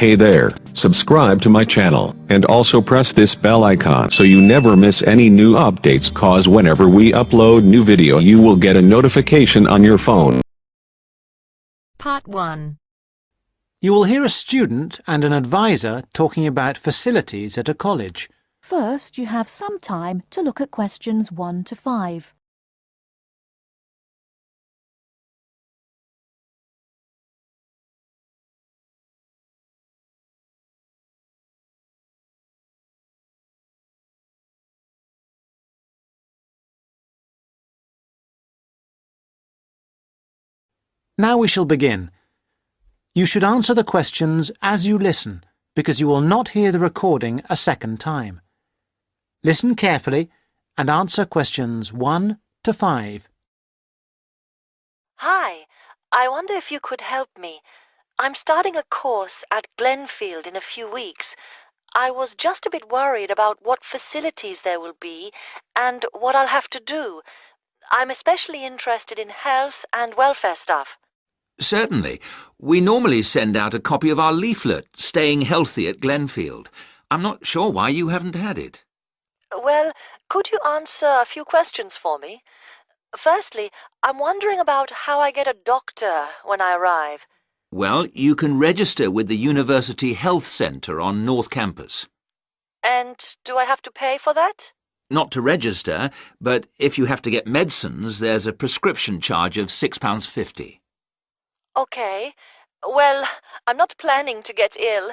Hey there, subscribe to my channel, and also press this bell icon so you never miss any new updates, cause whenever we upload new video you will get a notification on your phone. Part 1. You will hear a student and an advisor talking about facilities at a college. First, you have some time to look at questions 1 to 5. Now we shall begin. You should answer the questions as you listen, because you will not hear the recording a second time. Listen carefully and answer questions 1 to 5. Hi, I wonder if you could help me. I'm starting a course at Glenfield in a few weeks. I was just a bit worried about what facilities there will be and what I'll have to do. I'm especially interested in health and welfare stuff. Certainly. We normally send out a copy of our leaflet, Staying Healthy at Glenfield. I'm not sure why you haven't had it. Well, could you answer a few questions for me? Firstly, I'm wondering about how I get a doctor when I arrive. Well, you can register with the University Health Centre on North Campus. And do I have to pay for that? Not to register, but if you have to get medicines, there's a prescription charge of £6.50. Okay. Well, I'm not planning to get ill.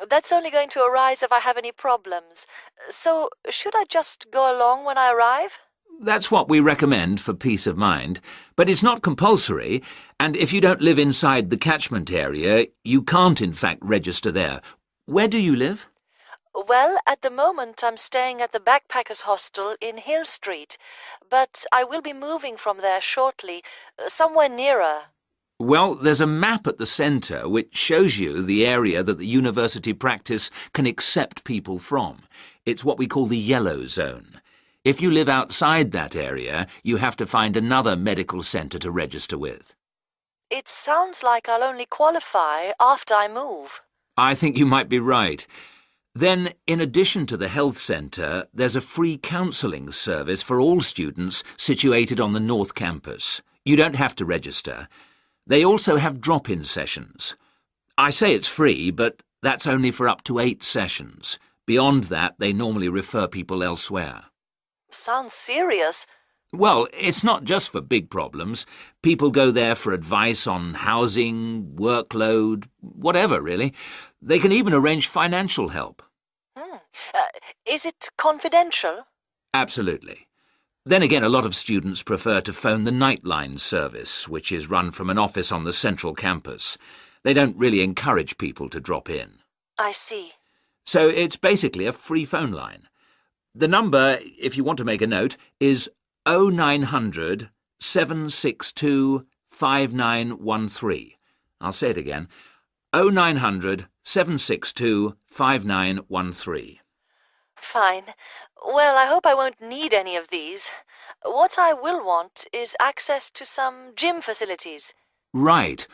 That's only going to arise if I have any problems. So, should I just go along when I arrive? That's what we recommend for peace of mind, but it's not compulsory, and if you don't live inside the catchment area, you can't in fact register there. Where do you live? Well, at the moment I'm staying at the Backpackers Hostel in Hill Street, but I will be moving from there shortly, somewhere nearer. Well, there's a map at the centre which shows you the area that the university practice can accept people from. It's what we call the yellow zone. If you live outside that area, you have to find another medical centre to register with. It sounds like I'll only qualify after I move. I think you might be right. Then, in addition to the health centre, there's a free counselling service for all students situated on the North Campus. You don't have to register. They also have drop-in sessions. I say it's free, but that's only for up to 8 sessions. Beyond that, they normally refer people elsewhere. Sounds serious. Well, it's not just for big problems. People go there for advice on housing, workload, whatever, really. They can even arrange financial help. Is it confidential? Absolutely. Then again, a lot of students prefer to phone the Nightline service, which is run from an office on the central campus. They don't really encourage people to drop in. I see. So it's basically a free phone line. The number, if you want to make a note, is 0900 762 5913. I'll say it again. 0900 762 5913. Fine. Well, I hope I won't need any of these. What I will want is access to some gym facilities. Right.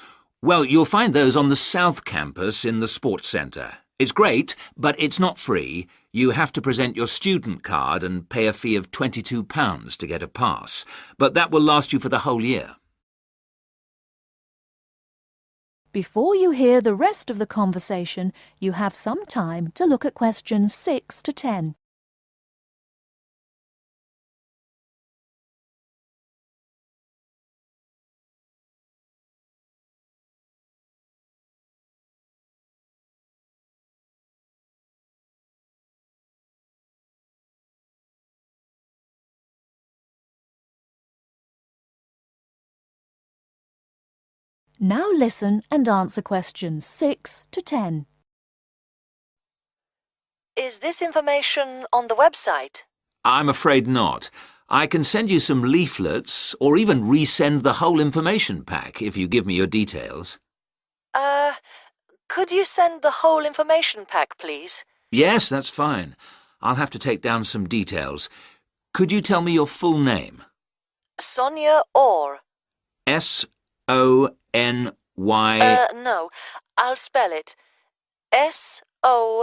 Well, you'll find those on the South Campus in the Sports Centre. It's great, but it's not free. You have to present your student card and pay a fee of £22 to get a pass. But that will last you for the whole year. Before you hear the rest of the conversation, you have some time to look at questions 6 to 10. Now listen and answer questions 6 to 10. Is this information on the website? I'm afraid not. I can send you some leaflets or even resend the whole information pack if you give me your details. Could you send the whole information pack, please? Yes, that's fine. I'll have to take down some details. Could you tell me your full name? Sonia Orr. S-O-N-Y... No, I'll spell it. S-O-N-I-A.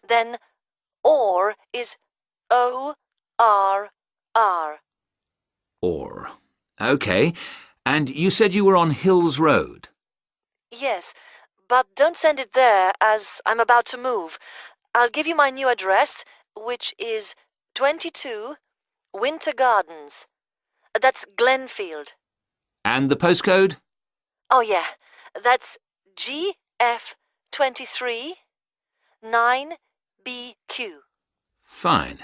Then OR is O-R-R. Or. OK. And you said you were on Hills Road? Yes, but don't send it there as I'm about to move. I'll give you my new address, which is 22 Winter Gardens. That's Glenfield. And the postcode? Oh, yeah. That's GF23 9BQ. Fine.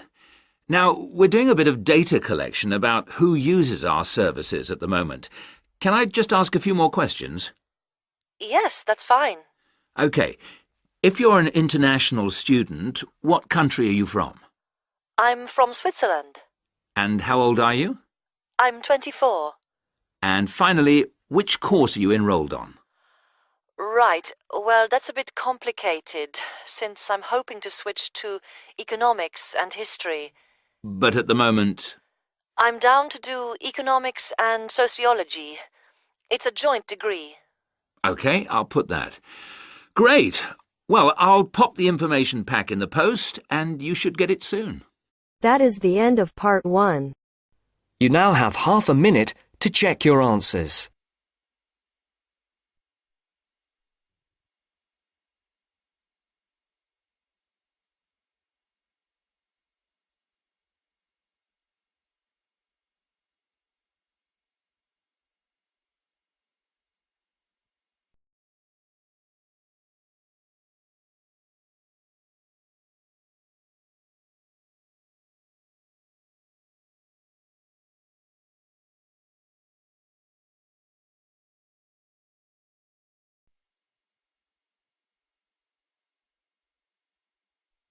Now, we're doing a bit of data collection about who uses our services at the moment. Can I just ask a few more questions? Yes, that's fine. OK. If you're an international student, what country are you from? I'm from Switzerland. And how old are you? I'm 24. And finally, which course are you enrolled on? Right. Well, that's a bit complicated, since I'm hoping to switch to economics and history. But at the moment... I'm down to do economics and sociology. It's a joint degree. OK, I'll put that. Great. Well, I'll pop the information pack in the post, and you should get it soon. That is the end of part 1. You now have half a minute to check your answers.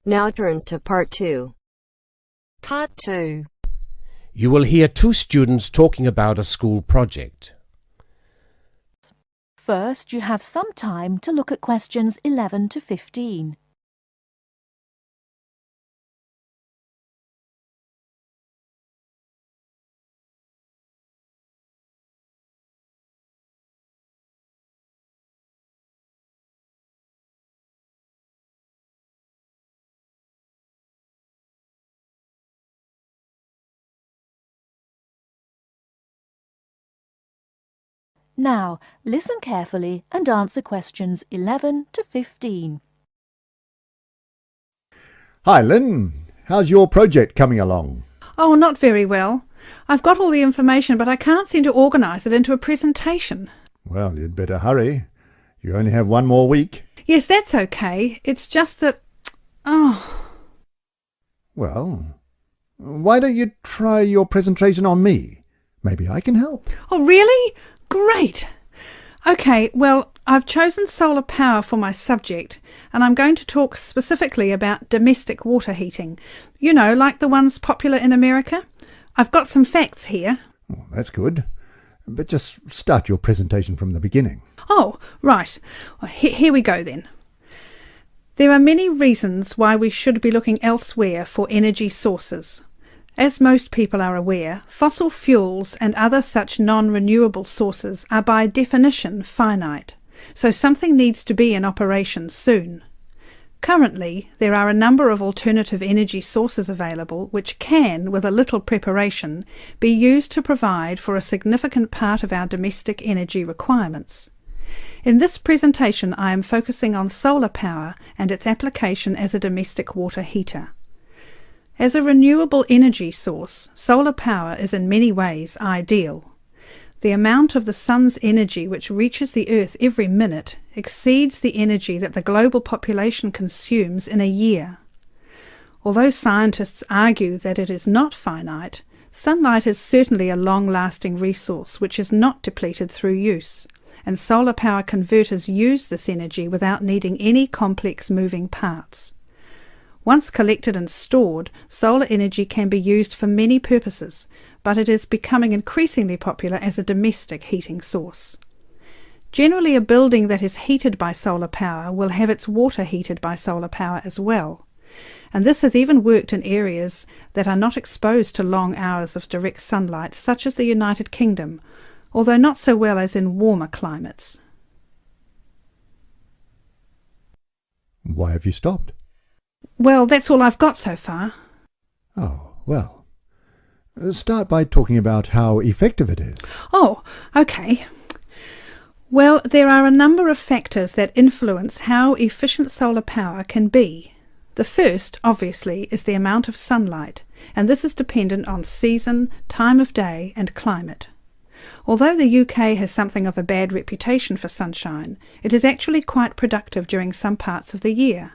Now turns to part 2. Part 2. You will hear two students talking about a school project. First, you have some time to look at questions 11 to 15. Now, listen carefully and answer questions 11 to 15. Hi, Lynn. How's your project coming along? Oh, not very well. I've got all the information, but I can't seem to organise it into a presentation. Well, you'd better hurry. You only have one more week. Yes, that's okay. It's just that... Oh. Well, why don't you try your presentation on me? Maybe I can help. Oh, really? Great! OK, well, I've chosen solar power for my subject, and I'm going to talk specifically about domestic water heating. You know, like the ones popular in America. I've got some facts here. Oh, that's good. But just start your presentation from the beginning. Oh, right. Well, here we go then. There are many reasons why we should be looking elsewhere for energy sources. As most people are aware, fossil fuels and other such non-renewable sources are by definition finite, so something needs to be in operation soon. Currently, there are a number of alternative energy sources available which can, with a little preparation, be used to provide for a significant part of our domestic energy requirements. In this presentation, I am focusing on solar power and its application as a domestic water heater. As a renewable energy source, solar power is in many ways ideal. The amount of the sun's energy which reaches the earth every minute exceeds the energy that the global population consumes in a year. Although scientists argue that it is not finite, sunlight is certainly a long-lasting resource which is not depleted through use, and solar power converters use this energy without needing any complex moving parts. Once collected and stored, solar energy can be used for many purposes, but it is becoming increasingly popular as a domestic heating source. Generally, a building that is heated by solar power will have its water heated by solar power as well, and this has even worked in areas that are not exposed to long hours of direct sunlight, such as the United Kingdom, although not so well as in warmer climates. Why have you stopped? Well, that's all I've got so far. Oh, well. Start by talking about how effective it is. Oh, OK. Well, there are a number of factors that influence how efficient solar power can be. The first, obviously, is the amount of sunlight, and this is dependent on season, time of day and climate. Although the UK has something of a bad reputation for sunshine, it is actually quite productive during some parts of the year.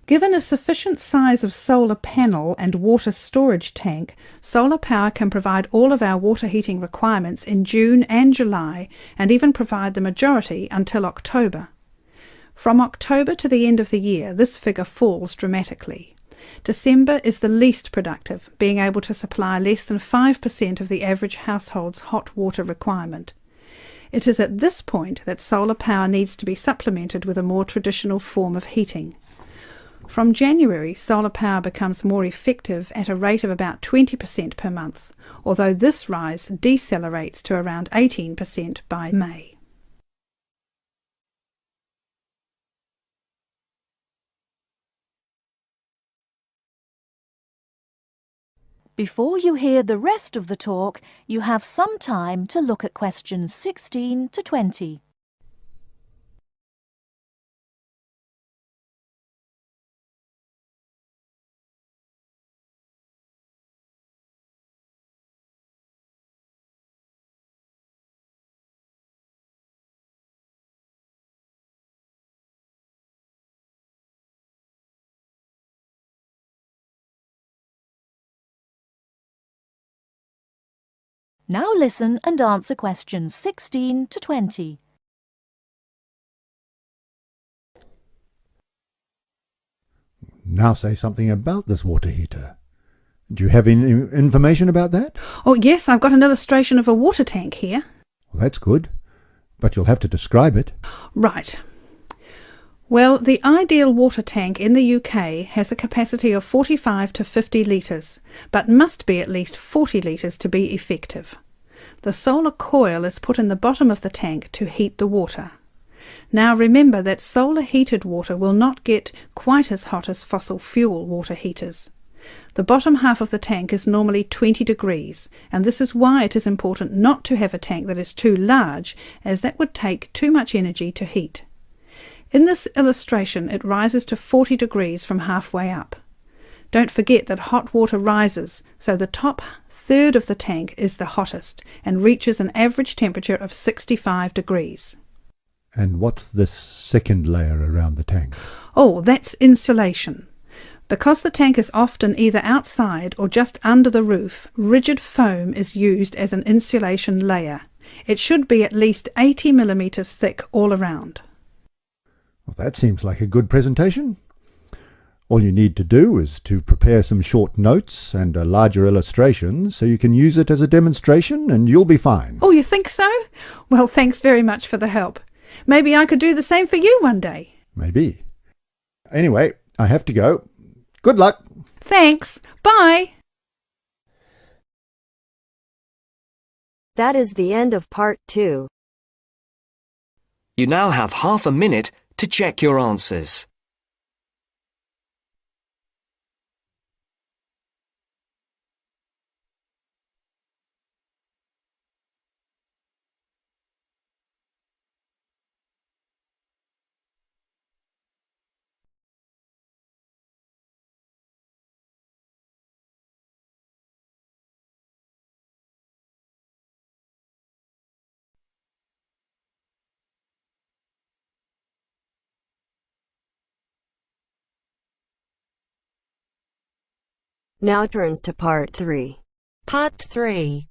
Given a sufficient size of solar panel and water storage tank, solar power can provide all of our water heating requirements in June and July, and even provide the majority until October. From October to the end of the year, this figure falls dramatically. December is the least productive, being able to supply less than 5% of the average household's hot water requirement. It is at this point that solar power needs to be supplemented with a more traditional form of heating. From January, solar power becomes more effective at a rate of about 20% per month, although this rise decelerates to around 18% by May. Before you hear the rest of the talk, you have some time to look at questions 16 to 20. Now listen and answer questions 16 to 20. Now say something about this water heater. Do you have any information about that? Oh yes, I've got an illustration of a water tank here. Well, that's good, but you'll have to describe it. Right. Well, the ideal water tank in the UK has a capacity of 45 to 50 litres, but must be at least 40 litres to be effective. The solar coil is put in the bottom of the tank to heat the water. Now remember that solar heated water will not get quite as hot as fossil fuel water heaters. The bottom half of the tank is normally 20 degrees, and this is why it is important not to have a tank that is too large, as that would take too much energy to heat. In this illustration, it rises to 40 degrees from halfway up. Don't forget that hot water rises, so the top third of the tank is the hottest and reaches an average temperature of 65 degrees. And what's this second layer around the tank? Oh, that's insulation. Because the tank is often either outside or just under the roof, rigid foam is used as an insulation layer. It should be at least 80 millimetres thick all around. Well, that seems like a good presentation. All you need to do is to prepare some short notes and a larger illustration so you can use it as a demonstration and you'll be fine. Oh, you think so? Well, thanks very much for the help. Maybe I could do the same for you one day. Maybe. Anyway, I have to go. Good luck. Thanks. Bye. That is the end of part 2. You now have half a minute to check your answers. Now turns to part 3. Part 3.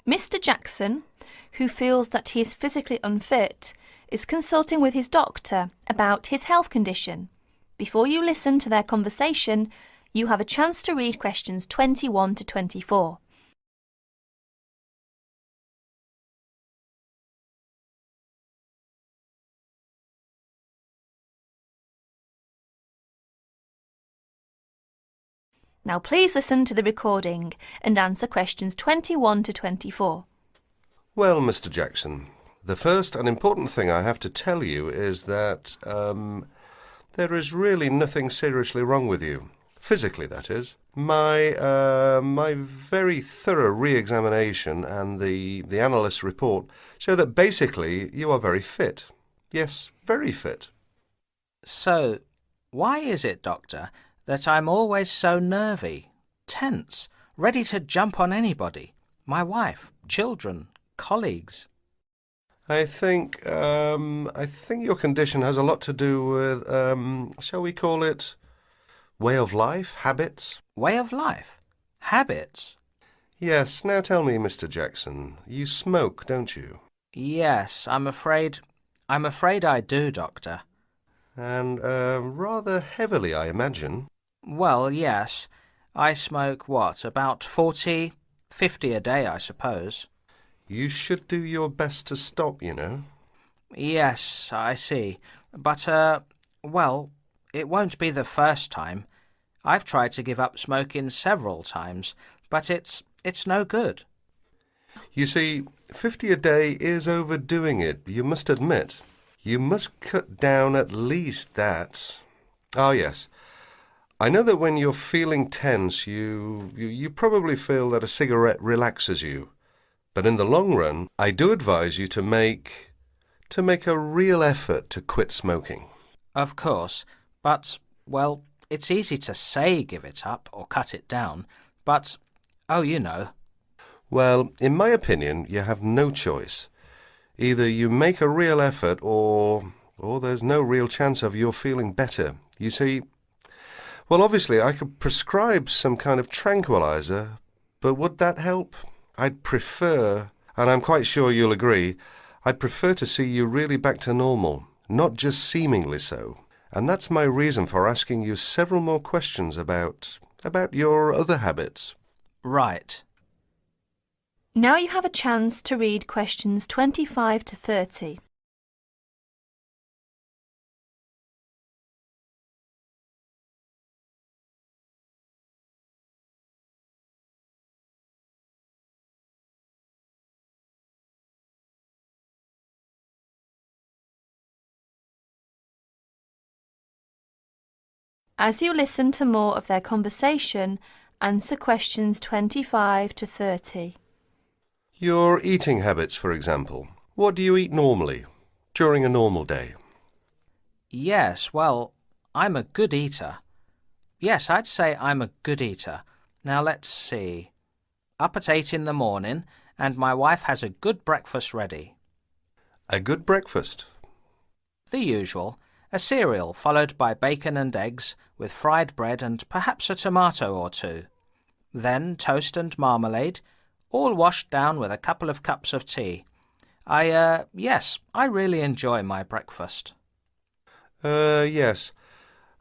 Mr. Jackson, who feels that he is physically unfit, is consulting with his doctor about his health condition. Before you listen to their conversation, you have a chance to read questions 21 to 24. Now please listen to the recording and answer questions 21 to 24. Well, Mr. Jackson, The first and important thing I have to tell you is that there is really nothing seriously wrong with you. Physically, that is. My very thorough re-examination and the analyst's report show that basically you are very fit. Yes, very fit. So, why is it, Doctor, that I'm always so nervy, tense, ready to jump on anybody? My wife, children, colleagues. I think your condition has a lot to do with, shall we call it, way of life, habits? Way of life? Habits? Yes. Now tell me, Mr. Jackson, you smoke, don't you? Yes, I'm afraid I do, Doctor. And rather heavily, I imagine. Well, yes. I smoke, what, about 40, 50 a day, I suppose. You should do your best to stop, you know. Yes, I see. But, well, it won't be the first time. I've tried to give up smoking several times, but it's no good. You see, 50 a day is overdoing it, you must admit. You must cut down at least that. Ah, yes. I know that when you're feeling tense, you probably feel that a cigarette relaxes you. But in the long run, I do advise you to make a real effort to quit smoking. Of course, but, well, it's easy to say give it up or cut it down, but, oh, you know. Well, in my opinion, you have no choice. Either you make a real effort or there's no real chance of your feeling better. You see, well, obviously I could prescribe some kind of tranquilizer, but would that help? I'd prefer, and I'm quite sure you'll agree, I'd prefer to see you really back to normal, not just seemingly so. And that's my reason for asking you several more questions about your other habits. Right. Now you have a chance to read questions 25 to 30. As you listen to more of their conversation, answer questions 25 to 30. Your eating habits, for example. What do you eat normally, during a normal day? Yes, well, I'm a good eater. Yes, I'd say I'm a good eater. Now let's see. Up at 8 in the morning, and my wife has a good breakfast ready. A good breakfast? The usual. A cereal followed by bacon and eggs with fried bread and perhaps a tomato or two. Then toast and marmalade, all washed down with a couple of cups of tea. Yes, I really enjoy my breakfast. Yes,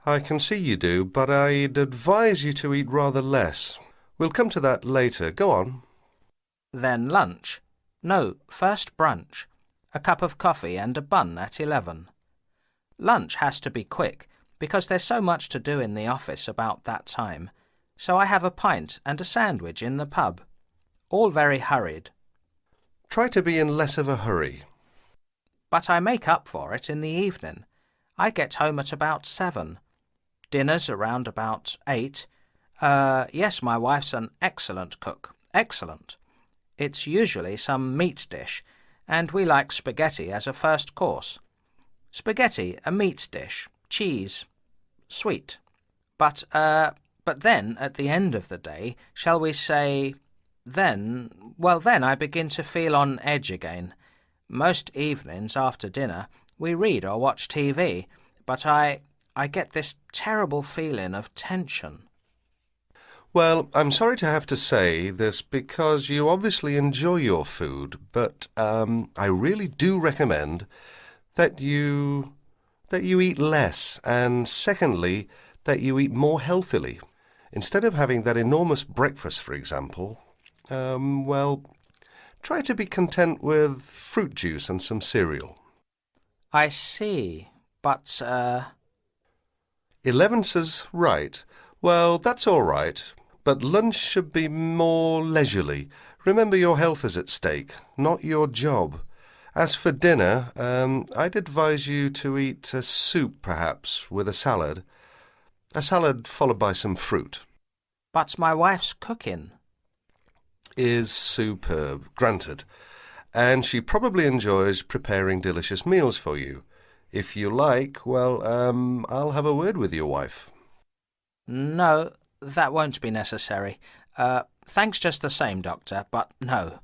I can see you do, but I'd advise you to eat rather less. We'll come to that later. Go on. Then lunch. No, first brunch. A cup of coffee and a bun at 11. Lunch has to be quick, because there's so much to do in the office about that time, so I have a pint and a sandwich in the pub. All very hurried. Try to be in less of a hurry. But I make up for it in the evening. I get home at about 7. Dinner's around about 8. Yes, my wife's an excellent cook. Excellent. It's usually some meat dish, and we like spaghetti as a first course. Spaghetti, a meat dish, cheese, sweet. But then, at the end of the day, shall we say, then I begin to feel on edge again. Most evenings after dinner we read or watch TV, but I get this terrible feeling of tension. Well, I'm sorry to have to say this because you obviously enjoy your food, but I really do recommend that you eat less, and secondly, that you eat more healthily. Instead of having that enormous breakfast, for example, try to be content with fruit juice and some cereal. I see, but 11 says right. Well, that's all right, but lunch should be more leisurely. Remember, your health is at stake, not your job. As for dinner, I'd advise you to eat a soup, perhaps, with a salad. A salad followed by some fruit. But my wife's cooking is superb, granted. And she probably enjoys preparing delicious meals for you. If you like, well, I'll have a word with your wife. No, that won't be necessary. Thanks just the same, Doctor, but no.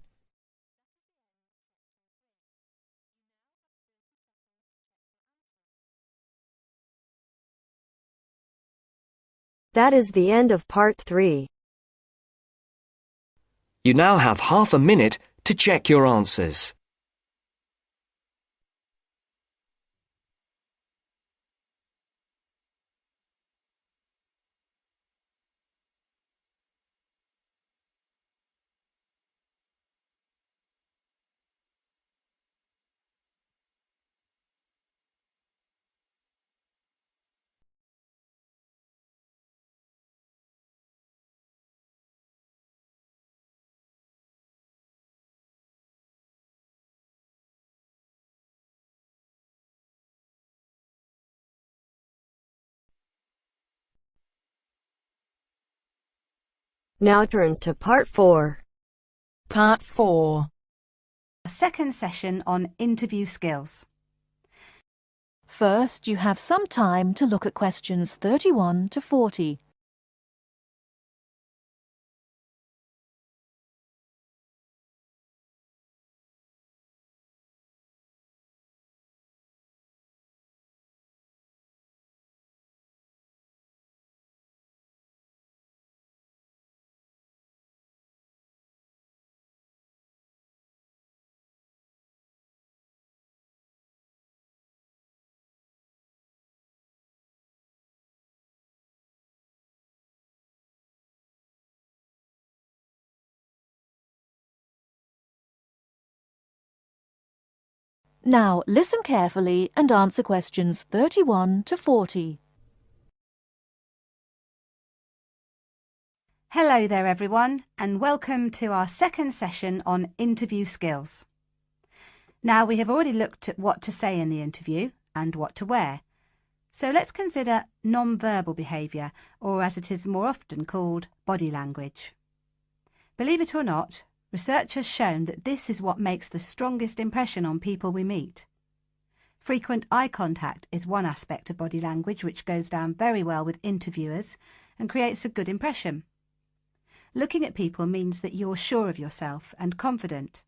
That is the end of part 3. You now have half a minute to check your answers. Now turns to part 4. Part 4. A second session on interview skills. First, you have some time to look at questions 31 to 40. Now listen carefully and answer questions 31 to 40. Hello there everyone, and welcome to our second session on interview skills. Now we have already looked at what to say in the interview and what to wear. So let's consider non-verbal behaviour, or as it is more often called, body language. Believe it or not, research has shown that this is what makes the strongest impression on people we meet. Frequent eye contact is one aspect of body language which goes down very well with interviewers and creates a good impression. Looking at people means that you're sure of yourself and confident.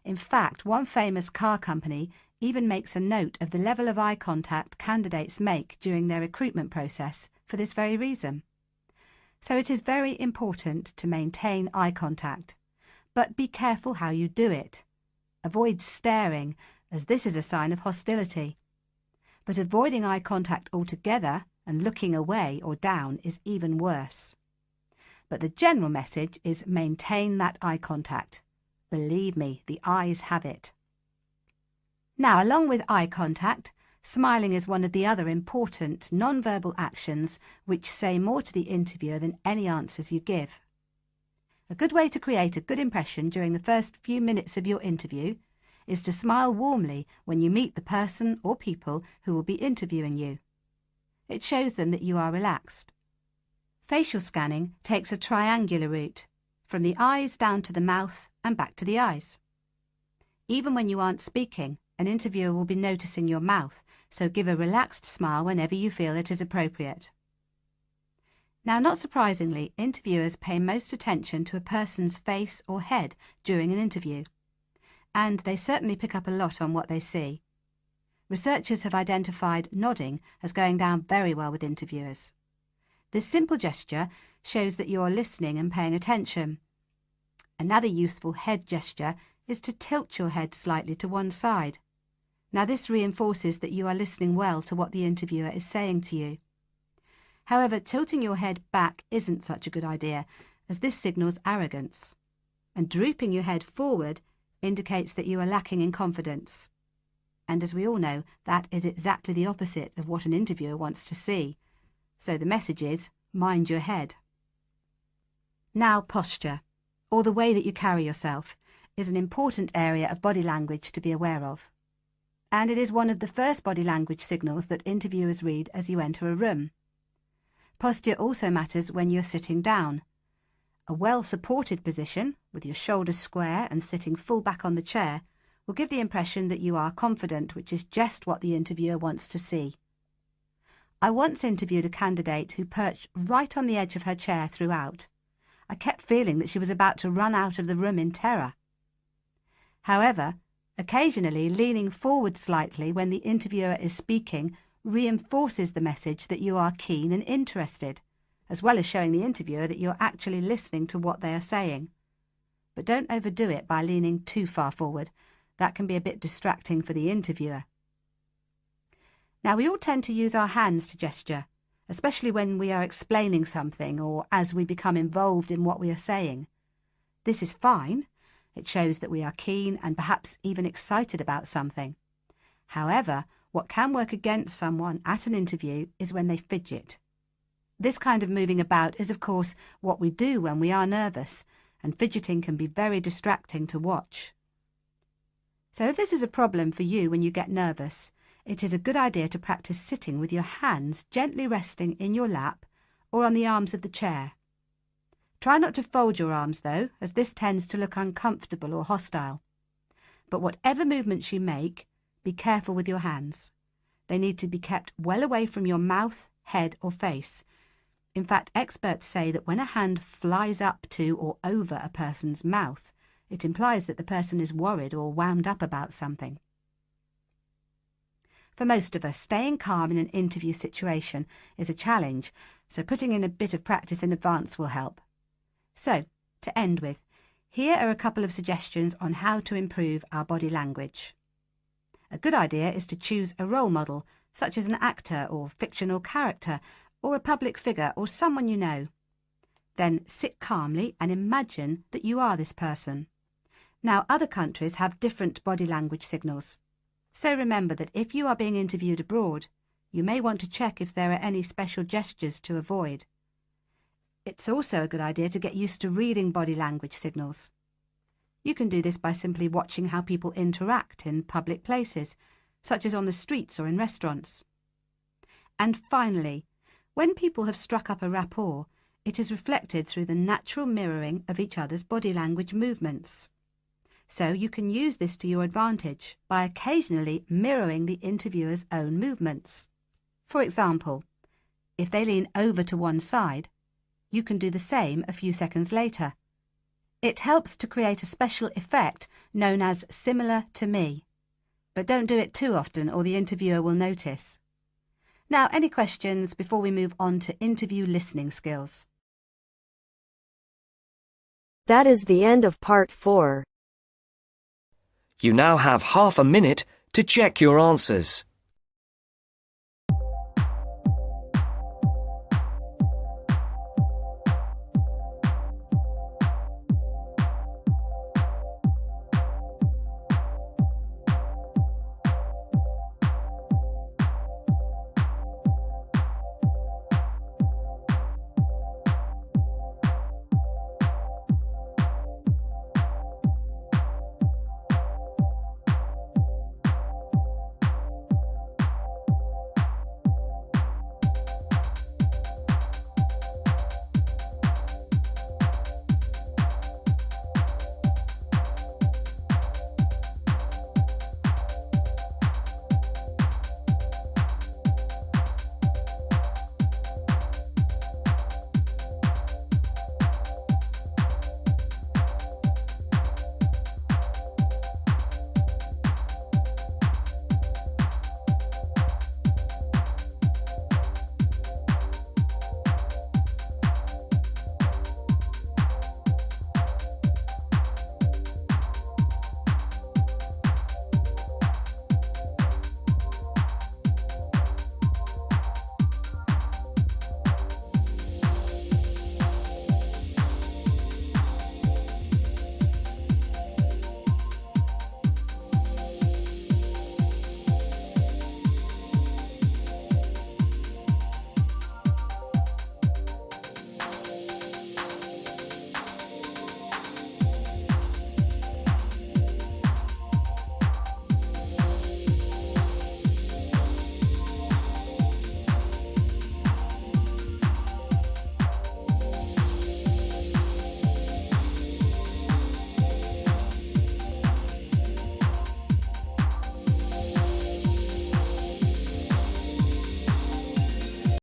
In fact, one famous car company even makes a note of the level of eye contact candidates make during their recruitment process for this very reason. So it is very important to maintain eye contact. But be careful how you do it. Avoid staring, as this is a sign of hostility. But avoiding eye contact altogether and looking away or down is even worse. But the general message is maintain that eye contact. Believe me, the eyes have it. Now, along with eye contact, smiling is one of the other important non-verbal actions which say more to the interviewer than any answers you give. A good way to create a good impression during the first few minutes of your interview is to smile warmly when you meet the person or people who will be interviewing you. It shows them that you are relaxed. Facial scanning takes a triangular route, from the eyes down to the mouth and back to the eyes. Even when you aren't speaking, an interviewer will be noticing your mouth, so give a relaxed smile whenever you feel it is appropriate. Now, not surprisingly, interviewers pay most attention to a person's face or head during an interview, and they certainly pick up a lot on what they see. Researchers have identified nodding as going down very well with interviewers. This simple gesture shows that you are listening and paying attention. Another useful head gesture is to tilt your head slightly to one side. Now, this reinforces that you are listening well to what the interviewer is saying to you. However, tilting your head back isn't such a good idea, as this signals arrogance. And drooping your head forward indicates that you are lacking in confidence. And as we all know, that is exactly the opposite of what an interviewer wants to see. So the message is, mind your head. Now, posture, or the way that you carry yourself, is an important area of body language to be aware of. And it is one of the first body language signals that interviewers read as you enter a room. Posture also matters when you're sitting down. A well-supported position, with your shoulders square and sitting full back on the chair, will give the impression that you are confident, which is just what the interviewer wants to see. I once interviewed a candidate who perched right on the edge of her chair throughout. I kept feeling that she was about to run out of the room in terror. However, occasionally leaning forward slightly when the interviewer is speaking reinforces the message that you are keen and interested, as well as showing the interviewer that you're actually listening to what they are saying. But don't overdo it by leaning too far forward. That can be a bit distracting for the interviewer. Now, we all tend to use our hands to gesture, especially when we are explaining something or as we become involved in what we are saying. This is fine. It shows that we are keen and perhaps even excited about something. However, what can work against someone at an interview is when they fidget. This kind of moving about is, of course, what we do when we are nervous, and fidgeting can be very distracting to watch. So if this is a problem for you when you get nervous, it is a good idea to practice sitting with your hands gently resting in your lap or on the arms of the chair. Try not to fold your arms though, as this tends to look uncomfortable or hostile. But whatever movements you make, be careful with your hands. They need to be kept well away from your mouth, head or face. In fact, experts say that when a hand flies up to or over a person's mouth, it implies that the person is worried or wound up about something. For most of us, staying calm in an interview situation is a challenge, so putting in a bit of practice in advance will help. So, to end with, here are a couple of suggestions on how to improve our body language. A good idea is to choose a role model, such as an actor or fictional character, or a public figure or someone you know. Then sit calmly and imagine that you are this person. Now, other countries have different body language signals. So remember that if you are being interviewed abroad, you may want to check if there are any special gestures to avoid. It's also a good idea to get used to reading body language signals. You can do this by simply watching how people interact in public places, such as on the streets or in restaurants. And finally, when people have struck up a rapport, it is reflected through the natural mirroring of each other's body language movements. So you can use this to your advantage by occasionally mirroring the interviewer's own movements. For example, if they lean over to one side, you can do the same a few seconds later. It helps to create a special effect known as similar to me. But don't do it too often or the interviewer will notice. Now, any questions before we move on to interview listening skills? That is the end of part 4. You now have half a minute to check your answers.